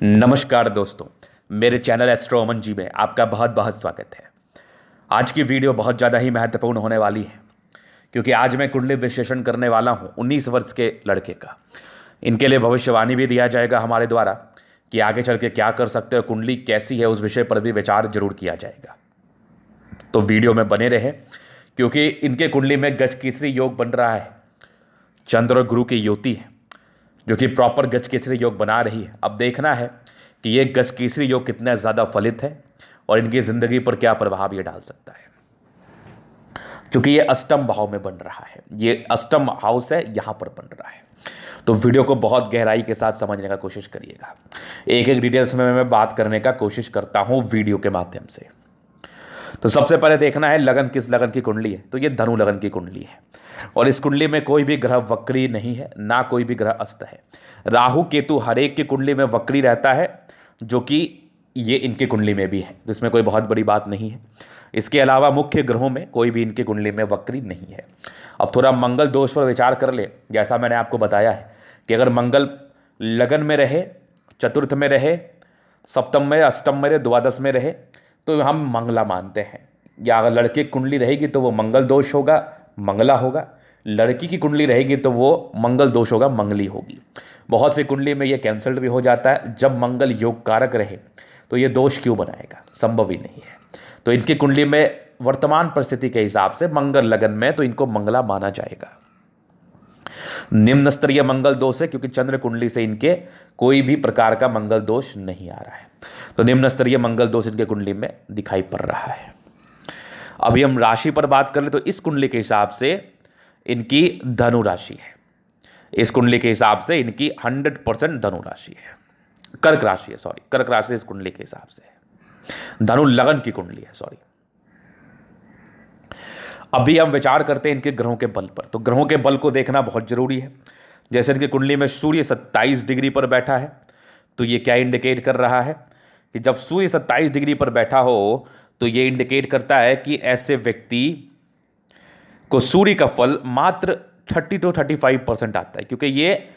नमस्कार दोस्तों, मेरे चैनल एस्ट्रो अमन जी में आपका बहुत बहुत स्वागत है। आज की वीडियो बहुत ज़्यादा ही महत्वपूर्ण होने वाली है क्योंकि आज मैं कुंडली विश्लेषण करने वाला हूं 19 वर्ष के लड़के का। इनके लिए भविष्यवाणी भी दिया जाएगा हमारे द्वारा कि आगे चल के क्या कर सकते हो, कुंडली कैसी है, उस विषय पर भी विचार जरूर किया जाएगा। तो वीडियो में बने रहे क्योंकि इनके कुंडली में गजकेसरी योग बन रहा है। चंद्र और गुरु की युति है जो कि प्रॉपर गजकेसरी योग बना रही है। अब देखना है कि ये गजकेसरी योग कितना ज़्यादा फलित है और इनकी ज़िंदगी पर क्या प्रभाव ये डाल सकता है। क्योंकि ये अष्टम भाव में बन रहा है, ये अष्टम हाउस है, यहां पर बन रहा है। तो वीडियो को बहुत गहराई के साथ समझने का कोशिश करिएगा। एक एक डिटेल्स में मैं बात करने का कोशिश करता हूं वीडियो के माध्यम से। तो सबसे पहले देखना है लगन किस लगन की कुंडली है। तो ये धनु लगन की कुंडली है और इस कुंडली में कोई भी ग्रह वक्री नहीं है, ना कोई भी ग्रह अस्त है। राहु केतु हर एक की कुंडली में वक्री रहता है, जो कि ये इनकी कुंडली में भी है, जिसमें कोई बहुत बड़ी बात नहीं है। इसके अलावा मुख्य ग्रहों में कोई भी इनकी कुंडली में वक्री नहीं है। अब थोड़ा मंगल दोष पर विचार कर ले। जैसा मैंने आपको बताया है कि अगर मंगल लगन में रहे, चतुर्थ में रहे, सप्तम में, अष्टम में रहे, द्वादश में रहे तो हम मंगला मानते हैं। या अगर लड़के की कुंडली रहेगी तो वो मंगल दोष होगा, मंगला होगा। लड़की की कुंडली रहेगी तो वो मंगल दोष होगा, मंगली होगी। बहुत सी कुंडली में ये कैंसल्ड भी हो जाता है। जब मंगल योग कारक रहे तो ये दोष क्यों बनाएगा, संभव ही नहीं है। तो इनकी कुंडली में वर्तमान परिस्थिति के हिसाब से मंगल लगन में तो इनको मंगला माना जाएगा। निम्न स्तरीय मंगल दोष है क्योंकि चंद्र कुंडली से इनके कोई भी प्रकार का मंगल दोष नहीं आ रहा है। तो निम्न स्तरीय मंगल दोष इनके कुंडली में दिखाई पड़ रहा है। अभी हम राशि पर बात कर ले तो इस कुंडली के हिसाब से इनकी धनु राशि है। इस कुंडली के हिसाब से इनकी 100% धनु राशि है, कर्क राशि है, सॉरी कर्क राशि इस कुंडली के हिसाब से है। धनु लगन की कुंडली है, सॉरी। अभी हम विचार करते हैं इनके ग्रहों के बल पर। तो ग्रहों के बल को देखना बहुत जरूरी है। जैसे इनकी कुंडली में सूर्य 27 डिग्री पर बैठा है तो ये क्या इंडिकेट कर रहा है कि जब सूर्य 27 डिग्री पर बैठा हो तो ये इंडिकेट करता है कि ऐसे व्यक्ति को सूर्य का फल मात्र 30 to 35% आता है, क्योंकि ये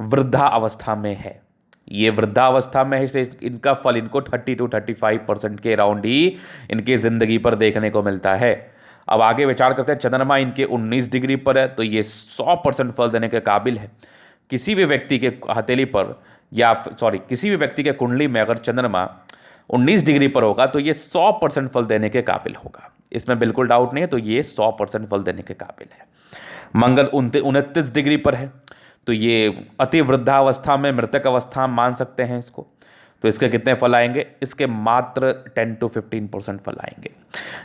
वृद्धा अवस्था में है। ये वृद्धा अवस्था में है, इसलिए इनका फल इनको 30 to 35% के अराउंड ही इनकी जिंदगी पर देखने को मिलता है। अब आगे विचार करते हैं। चंद्रमा इनके 19 डिग्री पर है तो ये 100% फल देने के काबिल है। किसी भी व्यक्ति के हथेली पर या सॉरी किसी भी व्यक्ति के कुंडली में अगर चंद्रमा 19 डिग्री पर होगा तो ये 100% फल देने के काबिल होगा, इसमें बिल्कुल डाउट नहीं है। तो ये 100% फल देने के काबिल है। मंगल 29 डिग्री पर है तो ये अति वृद्धावस्था में, मृतक अवस्था मान सकते हैं इसको। तो इसके कितने फल आएंगे? इसके मात्र 10 to 15% फल आएंगे।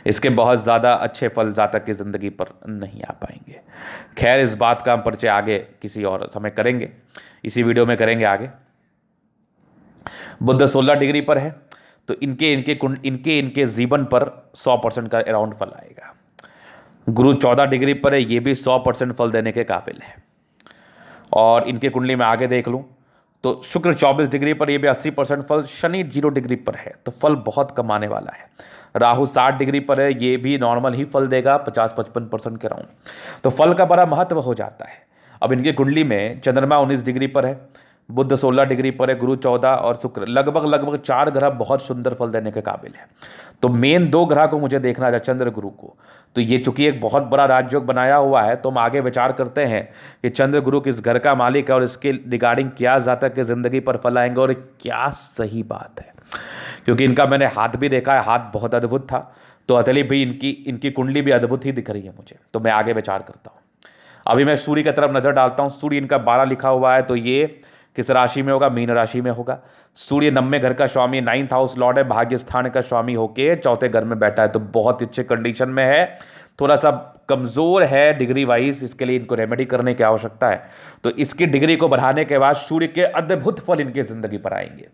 इसके बहुत ज़्यादा अच्छे फल जातक की ज़िंदगी पर नहीं आ पाएंगे। खैर, इस बात का हम परिचय आगे किसी और समय करेंगे, इसी वीडियो में करेंगे आगे। बुध 16 डिग्री पर है तो इनके जीवन पर 100% का अराउंड फल आएगा। गुरु 14 डिग्री पर है, ये भी 100% फल देने के काबिल है। और इनके कुंडली में आगे देख लूँ तो शुक्र 24 डिग्री पर, ये भी 80% फल। शनि 0 डिग्री पर है तो फल बहुत कम आने वाला है। राहु 60 डिग्री पर है, ये भी नॉर्मल ही फल देगा, 50-55% के राउंड। तो फल का बड़ा महत्व हो जाता है। अब इनकी कुंडली में चंद्रमा 19 डिग्री पर है, बुध 16 डिग्री पर है, गुरु 14 और शुक्र लगभग 4 ग्रह बहुत सुंदर फल देने के काबिल है। तो मेन 2 ग्रह को मुझे देखना है, चंद्र गुरु को। तो ये चूंकि एक बहुत बड़ा राजयोग बनाया हुआ है तो हम आगे विचार करते हैं कि चंद्र गुरु किस घर का मालिक है और इसके रिगार्डिंग क्या जातक की जिंदगी पर फल आएंगे और क्या सही बात है। क्योंकि इनका मैंने हाथ भी देखा है, हाथ बहुत अद्भुत था। तो हथेली भी इनकी कुंडली भी अद्भुत ही दिख रही है मुझे। तो मैं आगे विचार करता हूँ। अभी मैं सूर्य की तरफ नजर डालता हूँ। सूर्य इनका 12 लिखा हुआ है तो ये किस राशि में होगा? मीन राशि में होगा। सूर्य 90 घर का स्वामी, 9th हाउस लॉर्ड है, भाग्य स्थान का स्वामी होके 4थे घर में बैठा है। तो बहुत अच्छे कंडीशन में है। थोड़ा सा कमजोर है डिग्री वाइज, इसके लिए इनको रेमेडी करने की आवश्यकता है। तो इसकी डिग्री को बढ़ाने के बाद सूर्य के अद्भुत फल इनकी जिंदगी पर आएंगे।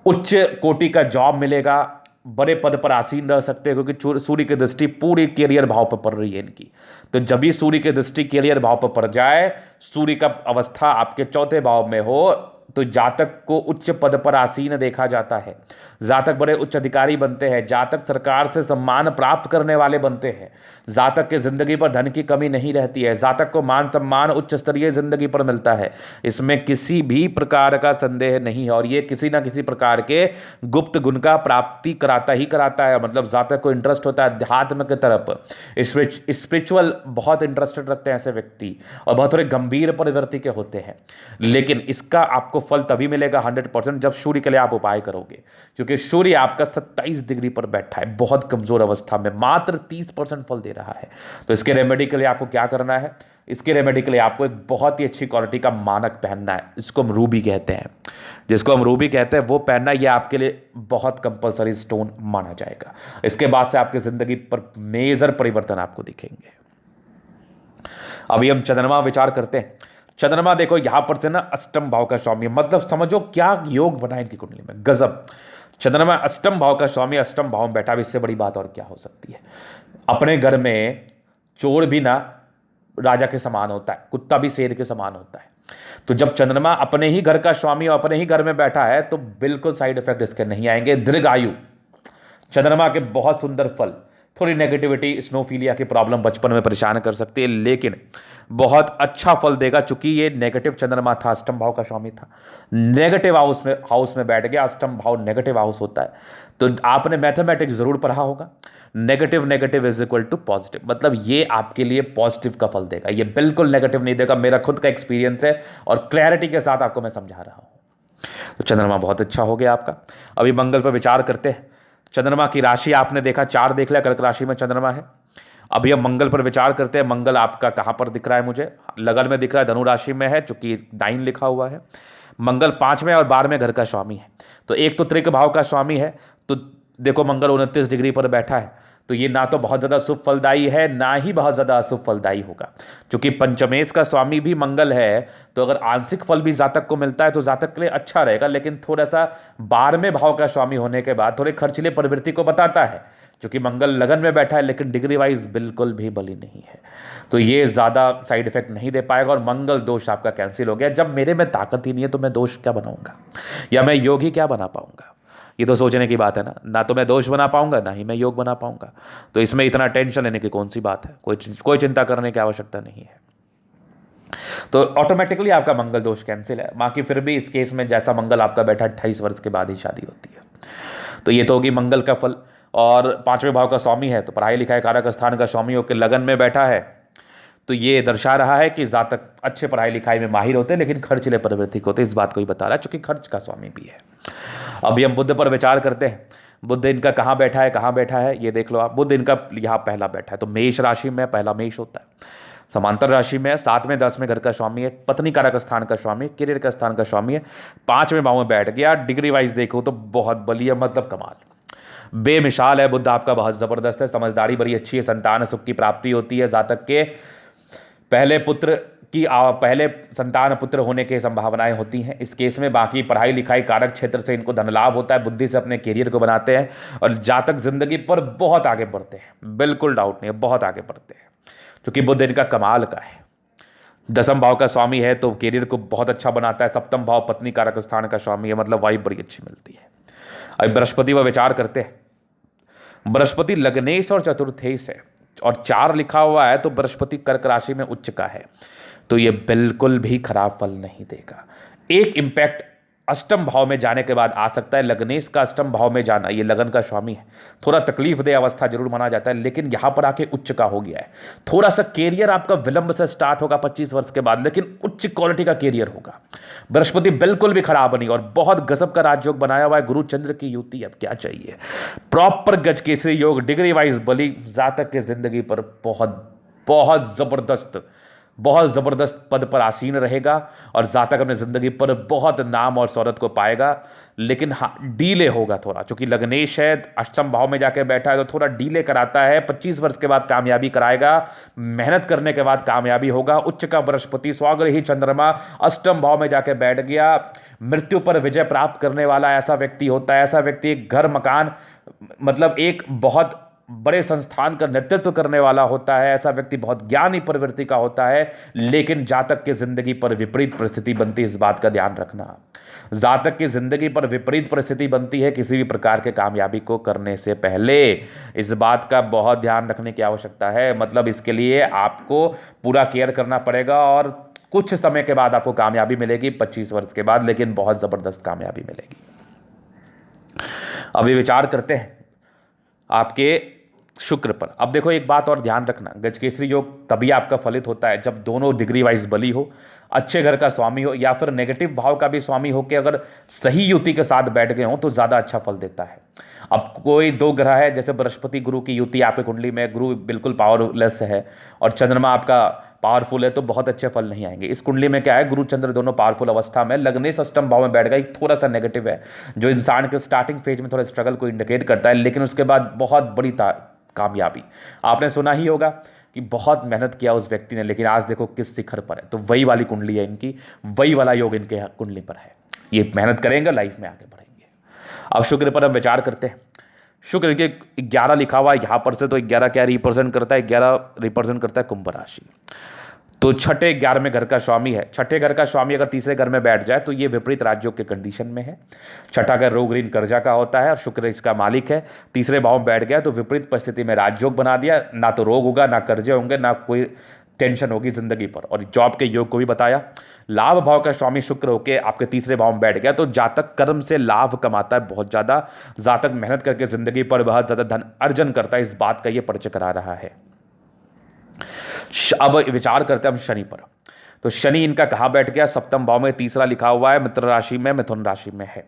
उच्च कोटि का जॉब मिलेगा, बड़े पद पर आसीन रह सकते हैं, क्योंकि सूर्य की दृष्टि पूरी कैरियर भाव पर पड़ रही है इनकी। तो जब भी सूर्य की दृष्टि कैरियर भाव पर पड़ जाए, सूर्य का अवस्था आपके 4थे भाव में हो, तो जातक को उच्च पद पर आसीन देखा जाता है, जातक बड़े उच्च अधिकारी बनते हैं, जातक सरकार से सम्मान प्राप्त करने वाले बनते हैं, जातक के जिंदगी पर धन की कमी नहीं रहती है, जातक को मान सम्मान उच्च स्तरीय जिंदगी पर मिलता है। इसमें किसी भी प्रकार का संदेह नहीं है और ये किसी ना किसी प्रकार के गुप्त गुण का प्राप्ति कराता ही कराता है। मतलब जातक को इंटरेस्ट होता है अध्यात्म की तरफ, स्पिरिचुअल बहुत इंटरेस्टेड रखते हैं ऐसे व्यक्ति और बहुत थोड़े गंभीर प्रवृत्ति के होते हैं। लेकिन इसका आपको फल तभी मिलेगा 100% जब सूर्य के लिए आप उपाय करोगे, क्योंकि सूर्य आपका 27 डिग्री पर बैठा है, बहुत कमजोर अवस्था में, मात्र 30% फल दे रहा है। तो इसके रेमेडी के लिए आपको क्या करना है? इसके रेमेडी के लिए आपको एक बहुत ही अच्छी क्वालिटी का मानक पहनना है, इसको हम रूबी कहते हैं। जिसको हम रूबी कहते हैं वो पहनना, ये आपके लिए बहुत कंपलसरी स्टोन माना जाएगा। इसके बाद से आपकी जिंदगी पर मेजर परिवर्तन आपको दिखेंगे। अभी हम चंद्रमा विचार करते हैं। चंद्रमा देखो यहां पर से ना अष्टम भाव का स्वामी, मतलब समझो क्या योग बना है इनकी कुंडली में, गजब। चंद्रमा अष्टम भाव का स्वामी अष्टम भाव में बैठा, इससे बड़ी बात और क्या हो सकती है। अपने घर में चोर भी ना राजा के समान होता है, कुत्ता भी शेर के समान होता है। तो जब चंद्रमा अपने ही घर का स्वामी और अपने ही घर में बैठा है तो बिल्कुल साइड इफेक्ट इसके नहीं आएंगे। दीर्घायु, चंद्रमा के बहुत सुंदर फल। थोड़ी नेगेटिविटी, स्नोफीलिया की प्रॉब्लम बचपन में परेशान कर सकती है, लेकिन बहुत अच्छा फल देगा। चूंकि ये नेगेटिव चंद्रमा था, अष्टम भाव का स्वामी था, नेगेटिव हाउस में बैठ गया। अष्टम भाव नेगेटिव हाउस होता है, तो आपने मैथमेटिक्स जरूर पढ़ा होगा। Negative is equal to positive, मतलब ये आपके लिए पॉजिटिव का फल देगा, ये बिल्कुल नेगेटिव नहीं देगा। मेरा खुद का एक्सपीरियंस है और क्लैरिटी के साथ आपको मैं समझा रहा हूं। तो चंद्रमा बहुत अच्छा हो गया आपका। अभी मंगल पर विचार करते हैं। चंद्रमा की राशि आपने देखा, 4 देख लिया, कर्क राशि में चंद्रमा है। अभी हम मंगल पर विचार करते हैं। मंगल आपका कहां पर दिख रहा है? मुझे लगन में दिख रहा है, धनु राशि में है, चूंकि 9 लिखा हुआ है। मंगल 5वें और 12वें घर का स्वामी है। तो एक तो त्रिक भाव का स्वामी है, तो देखो मंगल 29 डिग्री पर बैठा है, तो ये ना तो बहुत ज़्यादा शुभ फलदायी है, ना ही बहुत ज़्यादा अशुभ फलदायी होगा। क्योंकि पंचमेश का स्वामी भी मंगल है, तो अगर आंशिक फल भी जातक को मिलता है तो जातक के लिए अच्छा रहेगा। लेकिन थोड़ा सा 12वें भाव का स्वामी होने के बाद थोड़े खर्चीले प्रवृत्ति को बताता है। क्योंकि मंगल लगन में बैठा है, लेकिन डिग्री वाइज बिल्कुल भी बली नहीं है, तो ये ज़्यादा साइड इफेक्ट नहीं दे पाएगा। और मंगल दोष आपका कैंसिल हो गया। जब मेरे में ताकत ही नहीं है तो मैं दोष क्या बनाऊंगा, या मैं योग ही क्या बना पाऊंगा? ये तो सोचने की बात है ना तो मैं दोष बना पाऊंगा, ना ही मैं योग बना पाऊंगा। तो इसमें इतना टेंशन लेने की कौन सी बात है? कोई चिंता करने की आवश्यकता नहीं है। तो ऑटोमेटिकली आपका मंगल दोष कैंसिल है। बाकी फिर भी इस केस में जैसा मंगल आपका बैठा 28 वर्ष के बाद ही शादी होती है। तो ये तो होगी मंगल का फल। और 5वें भाव का स्वामी है, तो पढ़ाई लिखाई कारक स्थान का स्वामी होकर लगन में बैठा है, तो ये दर्शा रहा है कि जातक अच्छे पढ़ाई लिखाई में माहिर होते हैं, लेकिन खर्चीले प्रवृत्ति को होते हैं। इस बात को ही बता रहा है, चूंकि खर्च का स्वामी भी है। अभी हम बुध पर विचार करते हैं। बुध इनका कहाँ बैठा है ये देख लो आप। बुध इनका यहाँ पहला बैठा है, तो मेष राशि में पहला मेष होता है, समांतर राशि में 7वें 10वें घर का स्वामी है, पत्नी कारक स्थान का स्वामी, करियर का स्थान का स्वामी है, 5वें भाव में बैठ गया। डिग्री वाइज देखो तो बहुत बलिया, मतलब कमाल, बेमिसाल है। बुध आपका बहुत जबरदस्त है, समझदारी बड़ी अच्छी है, संतान सुख की प्राप्ति होती है। जातक के पहले संतान पुत्र होने की संभावनाएं होती हैं इस केस में। बाकी पढ़ाई लिखाई कारक क्षेत्र से इनको धन लाभ होता है, बुद्धि से अपने करियर को बनाते हैं और जातक जिंदगी पर बहुत आगे बढ़ते हैं, बिल्कुल डाउट नहीं है, बहुत आगे बढ़ते हैं, क्योंकि बुध इनका कमाल का है। 10वें भाव का स्वामी है, तो करियर को बहुत अच्छा बनाता है। 7वां भाव पत्नी कारक स्थान का स्वामी है, मतलब वाइफ बड़ी अच्छी मिलती है। अब बृहस्पति पर विचार करते हैं। बृहस्पति लग्नेश और चतुर्थेश है, और 4 लिखा हुआ है, तो बृहस्पति कर्क राशि में उच्च का है, तो ये बिल्कुल भी खराब फल नहीं देगा। एक इंपैक्ट अष्टम भाव में जाने के बाद आ सकता है। लग्नेश का अष्टम भाव में जाना, ये लगन का स्वामी है, थोड़ा तकलीफ दे अवस्था जरूर माना जाता है, लेकिन यहां पर आके उच्च का हो गया है। थोड़ा सा कैरियर आपका विलंब से स्टार्ट होगा 25 वर्ष के बाद, लेकिन उच्च क्वालिटी का कैरियर होगा। बृहस्पति बिल्कुल भी खराब नहीं, और बहुत गजब का राजयोग बनाया हुआ है। गुरु चंद्र की युति, अब क्या चाहिए? प्रॉपर गज केसरी योग, डिग्री वाइज बली, जातक की जिंदगी पर बहुत जबरदस्त पद पर आसीन रहेगा, और जातक अपने जिंदगी पर बहुत नाम और शौहरत को पाएगा। लेकिन हाँ, डीले होगा थोड़ा, क्योंकि लग्नेश है, अष्टम भाव में जाके बैठा है, तो थोड़ा डीले कराता है। 25 वर्ष के बाद कामयाबी कराएगा, मेहनत करने के बाद कामयाबी होगा। उच्च का बृहस्पति, स्वाग्रही चंद्रमा अष्टम भाव में जाके बैठ गया, मृत्यु पर विजय प्राप्त करने वाला ऐसा व्यक्ति होता है। ऐसा व्यक्ति एक घर मकान, मतलब एक बहुत बड़े संस्थान का नेतृत्व करने वाला होता है। ऐसा व्यक्ति बहुत ज्ञानी प्रवृत्ति का होता है, लेकिन जातक की जिंदगी पर विपरीत परिस्थिति बनती है, इस बात का ध्यान रखना। जातक की जिंदगी पर विपरीत परिस्थिति बनती है किसी भी प्रकार के कामयाबी को करने से पहले। इस बात का बहुत ध्यान रखने की आवश्यकता है। मतलब इसके लिए आपको पूरा केयर करना पड़ेगा और कुछ समय के बाद आपको कामयाबी मिलेगी, 25 वर्ष के बाद, लेकिन बहुत जबरदस्त कामयाबी मिलेगी। अभी विचार करते हैं आपके शुक्र पर। अब देखो एक बात और ध्यान रखना, गजकेसरी योग तभी आपका फलित होता है जब दोनों डिग्री वाइज बली हो, अच्छे घर का स्वामी हो, या फिर नेगेटिव भाव का भी स्वामी हो के अगर सही युति के साथ बैठ गए हो तो ज़्यादा अच्छा फल देता है। अब कोई दो ग्रह है, जैसे बृहस्पति गुरु की युति आपकी कुंडली में, गुरु बिल्कुल पावरलेस है और चंद्रमा आपका पावरफुल है, तो बहुत अच्छे फल नहीं आएंगे। इस कुंडली में क्या है, गुरु चंद्र दोनों पावरफुल अवस्था में, लग्नेश अष्टम भाव में बैठ गए, थोड़ा सा नेगेटिव है जो इंसान के स्टार्टिंग फेज में थोड़ा स्ट्रगल को इंडिकेट करता है, लेकिन उसके बाद बहुत बड़ी कामयाबी। आपने सुना ही होगा कि बहुत मेहनत किया उस व्यक्ति ने, लेकिन आज देखो किस शिखर पर है। तो वही वाली कुंडली है इनकी, वही वाला योग इनके कुंडली पर है। ये मेहनत करेंगे, लाइफ में आगे बढ़ेंगे। अब शुक्र पर हम विचार करते हैं। शुक्र इनके 11 लिखा हुआ है यहाँ पर से, तो 11 क्या रिप्रेजेंट करता है, 11 रिप्रेजेंट करता है कुंभ राशि। तो छठे 11वें घर का स्वामी है। छठे घर का स्वामी अगर तीसरे घर में बैठ जाए तो ये विपरीत राज्यों के कंडीशन में है। छठा घर रोग ऋण कर्जा का होता है और शुक्र इसका मालिक है। तीसरे भाव में बैठ गया तो विपरीत परिस्थिति में राजयोग बना दिया, ना तो रोग होगा, ना कर्जे होंगे, ना कोई टेंशन होगी जिंदगी पर। और जॉब के योग को भी बताया। लाभ भाव का स्वामी शुक्र होकर आपके तीसरे भाव में बैठ गया तो जातक कर्म से लाभ कमाता है बहुत ज्यादा। जातक मेहनत करके जिंदगी पर बहुत ज्यादा धन अर्जन करता है, इस बात का यह परिचय करा रहा है। अब विचार करते हैं हम शनि पर। तो शनि इनका कहां बैठ गया, सप्तम भाव में, तीसरा लिखा हुआ है मित्र राशि में, मिथुन राशि में है।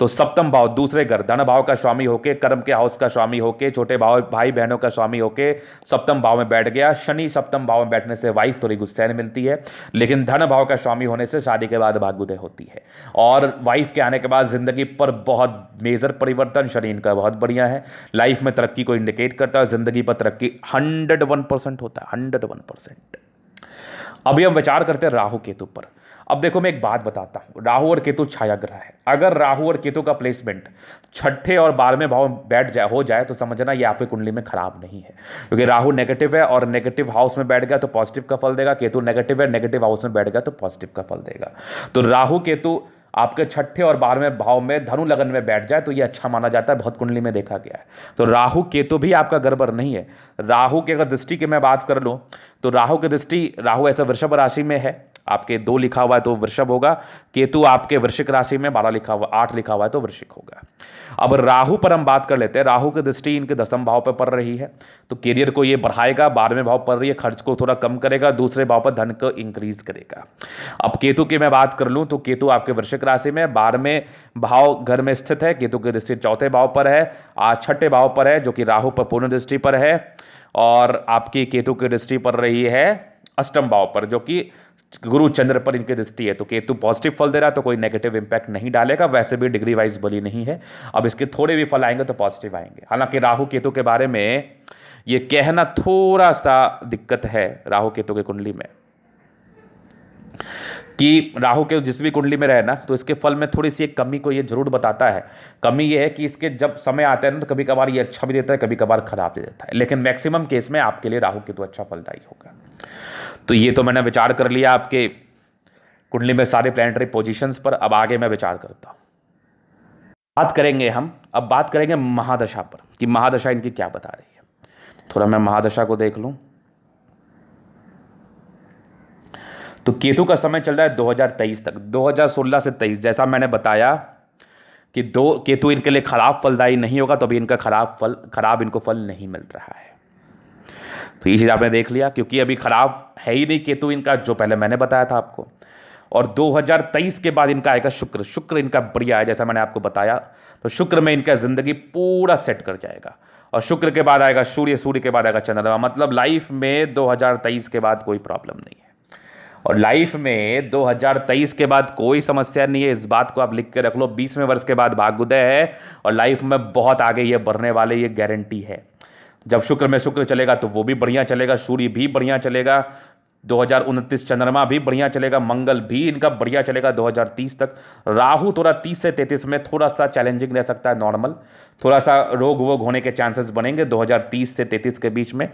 तो सप्तम भाव दूसरे घर, धन भाव का स्वामी होके, कर्म के हाउस का स्वामी होके, छोटे भाव भाई बहनों का स्वामी होके सप्तम भाव में बैठ गया। शनि सप्तम भाव में बैठने से वाइफ थोड़ी गुस्सैन मिलती है, लेकिन धन भाव का स्वामी होने से शादी के बाद भाग्योदय होती है और वाइफ के आने के बाद जिंदगी पर बहुत मेजर परिवर्तन। शनि इनका बहुत बढ़िया है, लाइफ में तरक्की को इंडिकेट करता है, जिंदगी पर तरक्की 101% होता है, 101%। अभी हम विचार करते हैं राहु केतु पर। अब देखो मैं एक बात बताता हूं, राहु और केतु छाया ग्रह है। अगर राहु और केतु का प्लेसमेंट छठे और 12वें भाव में बैठ जाए हो जाए तो समझना ये आपकी कुंडली में खराब नहीं है, क्योंकि राहु नेगेटिव है और नेगेटिव हाउस में बैठ गया तो पॉजिटिव का फल देगा। केतु नेगेटिव है, नेगेटिव हाउस में बैठ गया तो पॉजिटिव का फल देगा। तो राहु केतु आपके छठे और 12वें भाव में धनु लगन में बैठ जाए तो ये अच्छा माना जाता है, बहुत कुंडली में देखा गया है। तो राहु केतु भी आपका गड़बड़ नहीं है। राहु की अगर दृष्टि की मैं बात कर लूं तो राहु की दृष्टि, राहु ऐसा वृषभ राशि में है, आपके 2 लिखा हुआ है तो वृषभ होगा। केतु आपके वृश्चिक राशि में 12 लिखा हुआ, 8 लिखा हुआ है तो वृश्चिक होगा। अब राहु पर हम बात कर लेते हैं। राहु की दृष्टि इनके 10वें भाव पर पड़ रही है तो करियर को ये बढ़ाएगा। 12वें भाव पड़ रही है, खर्च को थोड़ा कम करेगा। दूसरे भाव पर धन को इंक्रीज करेगा। अब केतु की मैं बात कर लूं तो केतु आपके वृश्चिक राशि में 12वें भाव घर में स्थित है। केतु की दृष्टि 4थे भाव पर है, आज 6ठे भाव पर है जो कि राहु पर पूर्ण दृष्टि पर है, और आपकी केतु की दृष्टि पड़ रही है 8म भाव पर जो कि गुरु चंद्र पर इनकी दृष्टि है। तो केतु पॉजिटिव फल दे रहा है तो कोई नेगेटिव इंपैक्ट नहीं डालेगा, वैसे भी डिग्री वाइज बली नहीं है। अब इसके थोड़े भी फल आएंगे तो पॉजिटिव आएंगे। हालांकि राहु केतु के बारे में ये कहना थोड़ा सा दिक्कत है राहु केतु की कुंडली में, कि राहु के जिस भी कुंडली में रहे ना तो इसके फल में थोड़ी सी एक कमी को ये जरूर बताता है। कमी ये है कि इसके जब समय आता है ना तो कभी कभार ये अच्छा भी देता है, कभी कभार खराब भी देता है, लेकिन मैक्सिमम केस में आपके लिए राहु केतु अच्छा फलदायी होगा। तो ये तो मैंने विचार कर लिया आपके कुंडली में सारे प्लैनेटरी पोजीशंस पर। अब आगे मैं विचार करता हूं, बात करेंगे हम, अब बात करेंगे महादशा पर कि महादशा इनकी क्या बता रही है। थोड़ा मैं महादशा को देख लूं तो केतु का समय चल रहा है 2023 तक, 2016 से 23। जैसा मैंने बताया कि केतु इनके लिए खराब फलदायी नहीं होगा, तो अभी इनका खराब इनको फल नहीं मिल रहा है। तो ये चीज़ आपने देख लिया, क्योंकि अभी खराब है ही नहीं केतु इनका, जो पहले मैंने बताया था आपको। और 2023 के बाद इनका आएगा शुक्र इनका बढ़िया है, जैसा मैंने आपको बताया। तो शुक्र में इनका जिंदगी पूरा सेट कर जाएगा। और शुक्र के बाद आएगा सूर्य के बाद आएगा चंद्रमा। मतलब लाइफ में 2023 के बाद कोई प्रॉब्लम नहीं है, और लाइफ में 2023 के बाद कोई समस्या नहीं है। इस बात को आप लिख के रख लो। 20वें वर्ष के बाद भाग्योदय है और लाइफ में बहुत आगे ये बढ़ने वाले, ये गारंटी है। जब शुक्र में शुक्र चलेगा तो वो भी बढ़िया चलेगा, सूर्य भी बढ़िया चलेगा, 2029 चंद्रमा भी बढ़िया चलेगा, मंगल भी इनका बढ़िया चलेगा 2030 तक। राहु थोड़ा 30 से 33 में थोड़ा सा चैलेंजिंग रह सकता है, नॉर्मल, थोड़ा सा रोग वोग होने के चांसेस बनेंगे 2030 से 33 के बीच में।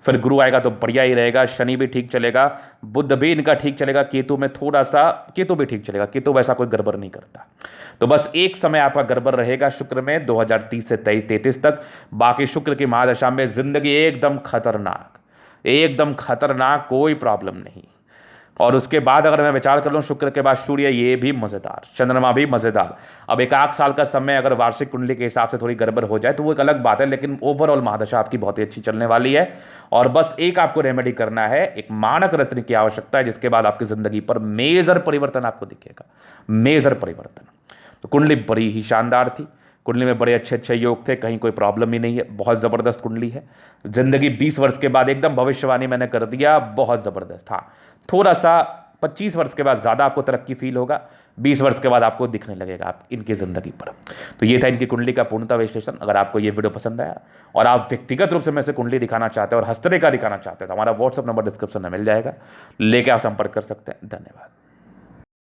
फिर गुरु आएगा तो बढ़िया ही रहेगा, शनि भी ठीक चलेगा, बुध भी इनका ठीक चलेगा, केतु में थोड़ा सा, केतु भी ठीक चलेगा, केतु वैसा कोई गड़बड़ नहीं करता। तो बस एक समय आपका गड़बड़ रहेगा शुक्र में 2030 से 33 तक। बाकी शुक्र की महादशा में जिंदगी एकदम खतरनाक, एकदम खतरनाक, कोई प्रॉब्लम नहीं। और उसके बाद अगर मैं विचार कर लूँ, शुक्र के बाद सूर्य, ये भी मजेदार, चंद्रमा भी मजेदार। अब एक आध साल का समय अगर वार्षिक कुंडली के हिसाब से थोड़ी गड़बड़ हो जाए तो वो एक अलग बात है, लेकिन ओवरऑल महादशा आपकी बहुत ही अच्छी चलने वाली है। और बस एक आपको रेमेडी करना है, एक मानक रत्न की आवश्यकता है, जिसके बाद आपकी जिंदगी पर मेजर परिवर्तन आपको दिखेगा, मेजर परिवर्तन। तो कुंडली बड़ी ही शानदार थी, कुंडली में बड़े अच्छे अच्छे योग थे, कहीं कोई प्रॉब्लम ही नहीं है, बहुत ज़बरदस्त कुंडली है। जिंदगी 20 वर्ष के बाद एकदम भविष्यवाणी मैंने कर दिया, बहुत ज़बरदस्त। हाँ, थोड़ा सा 25 वर्ष के बाद ज़्यादा आपको तरक्की फील होगा, 20 वर्ष के बाद आपको दिखने लगेगा आप इनकी ज़िंदगी पर। तो ये था इनकी कुंडली का पूर्णतः विश्लेषण। अगर आपको ये वीडियो पसंद आया और आप व्यक्तिगत रूप से मैं से कुंडली दिखाना चाहते हैं और हस्तरेखा दिखाना चाहते हैं तो हमारा व्हाट्सअप नंबर डिस्क्रिप्शन में मिल जाएगा, लेके आप संपर्क कर सकते हैं। धन्यवाद।